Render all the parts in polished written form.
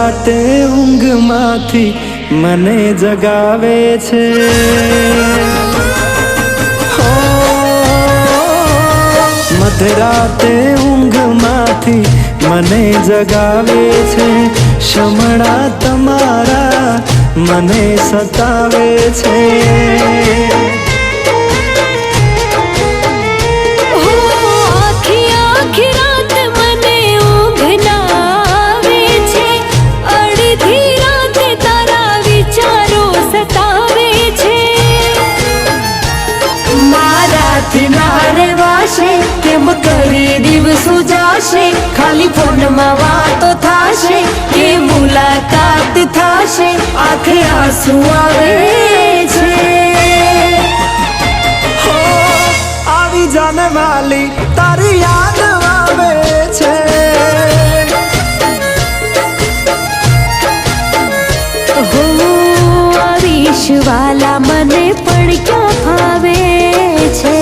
મધરાતે ઊંઘમાંથી મને જગાવે છે, મધરાતે ઊંઘમાંથી મને જગાવે છે, શમણા તમારા મને સતાવે છે। કેમ કરી દિવસો જાશે, ખાલી ફોનમાં વાતો થાશે કે મુલાકાત થાશે, આંખે આંસુ આવે છે। આવી જાને વાલી તારી યાદ આવે છે, હો આવીશ વાલા મને પણ ક્યાં ફાવે છે।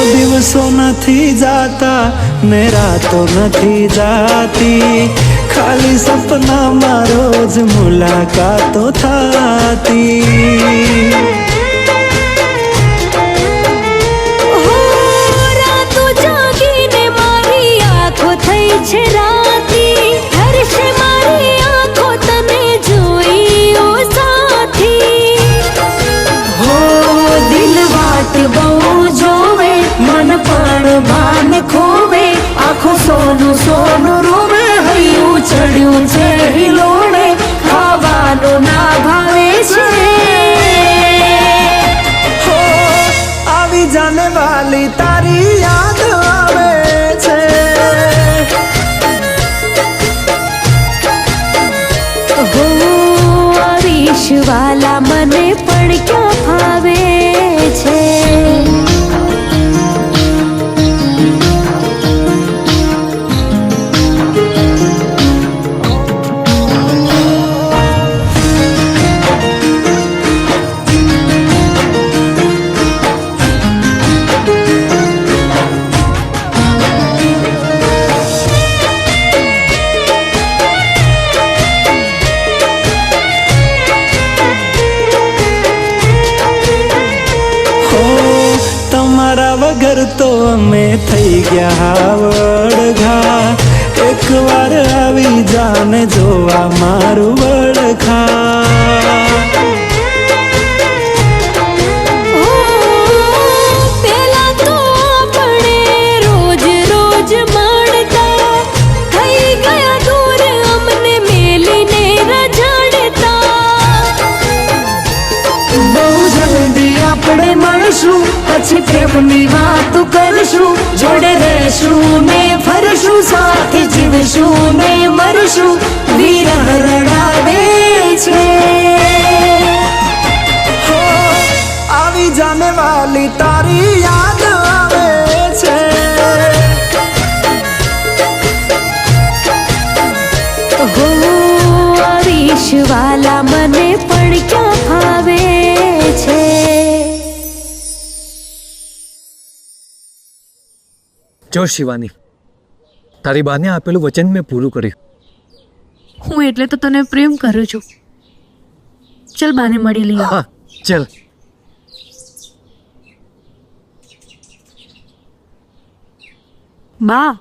દિવસો નથી જાતા ને રાતો નથી જાતી, ખાલી સપનામાં રોજ મુલાકાતો થાતી। રાતો જાગીને મારી આંખો થઈ છે રાતી, હર્ષે મારી આંખો તને જોઈ ઓ સાથી। હો દિલ વાત બહુ જોવે, મન પણ ભાન ખોવે, આખો સોનું સોનું રોવે, હૈયું ચડ્યું છે હિલોડે, ખાવાનું ના ભાવે છે। આવી જાને વાલી તારી યાદ આવે છે, હો આવીશ વાલા મને પણ ક્યાં ફાવે છે। તમારા વગર તો અમે થઈ ગયા વડઘા, એકવાર આવી જાને જોવા મારું વડખા। પેલા તો આપણે રોજ રોજ મળતા, થઈ ગયા દૂર અમને મેલીને રઝળતા। બહુ જલ્દી આપણે મળશું, પછી પ્રેમની વાતો કરશું, જોડે રહેશું ને ફરશું, સાથે જીવશું ને મરશું, વિરહ રડાવે છે। આવી જાને વાલી તારી યાદ આવે છે, હો આવીશ વાલા મને પણ ક્યાં ફાવે છે। જો શિવાની, તારી બાને આપેલું વચન મેં પૂરું કર્યું। હું એટલે તો તને પ્રેમ કરું છું। ચલ બાને મળી લઈએ। હા ચલ। બા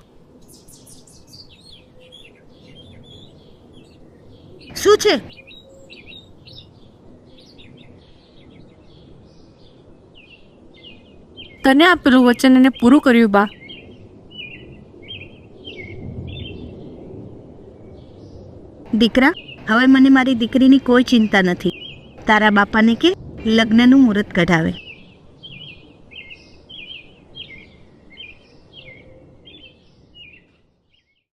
શું છે? તને આપેલું વચન એને પૂરું કર્યું બા। દીકરા, હવે મને મારી દીકરીની કોઈ ચિંતા નથી। તારા બાપાને કે લગ્નનું મુહૂર્ત કઢાવે।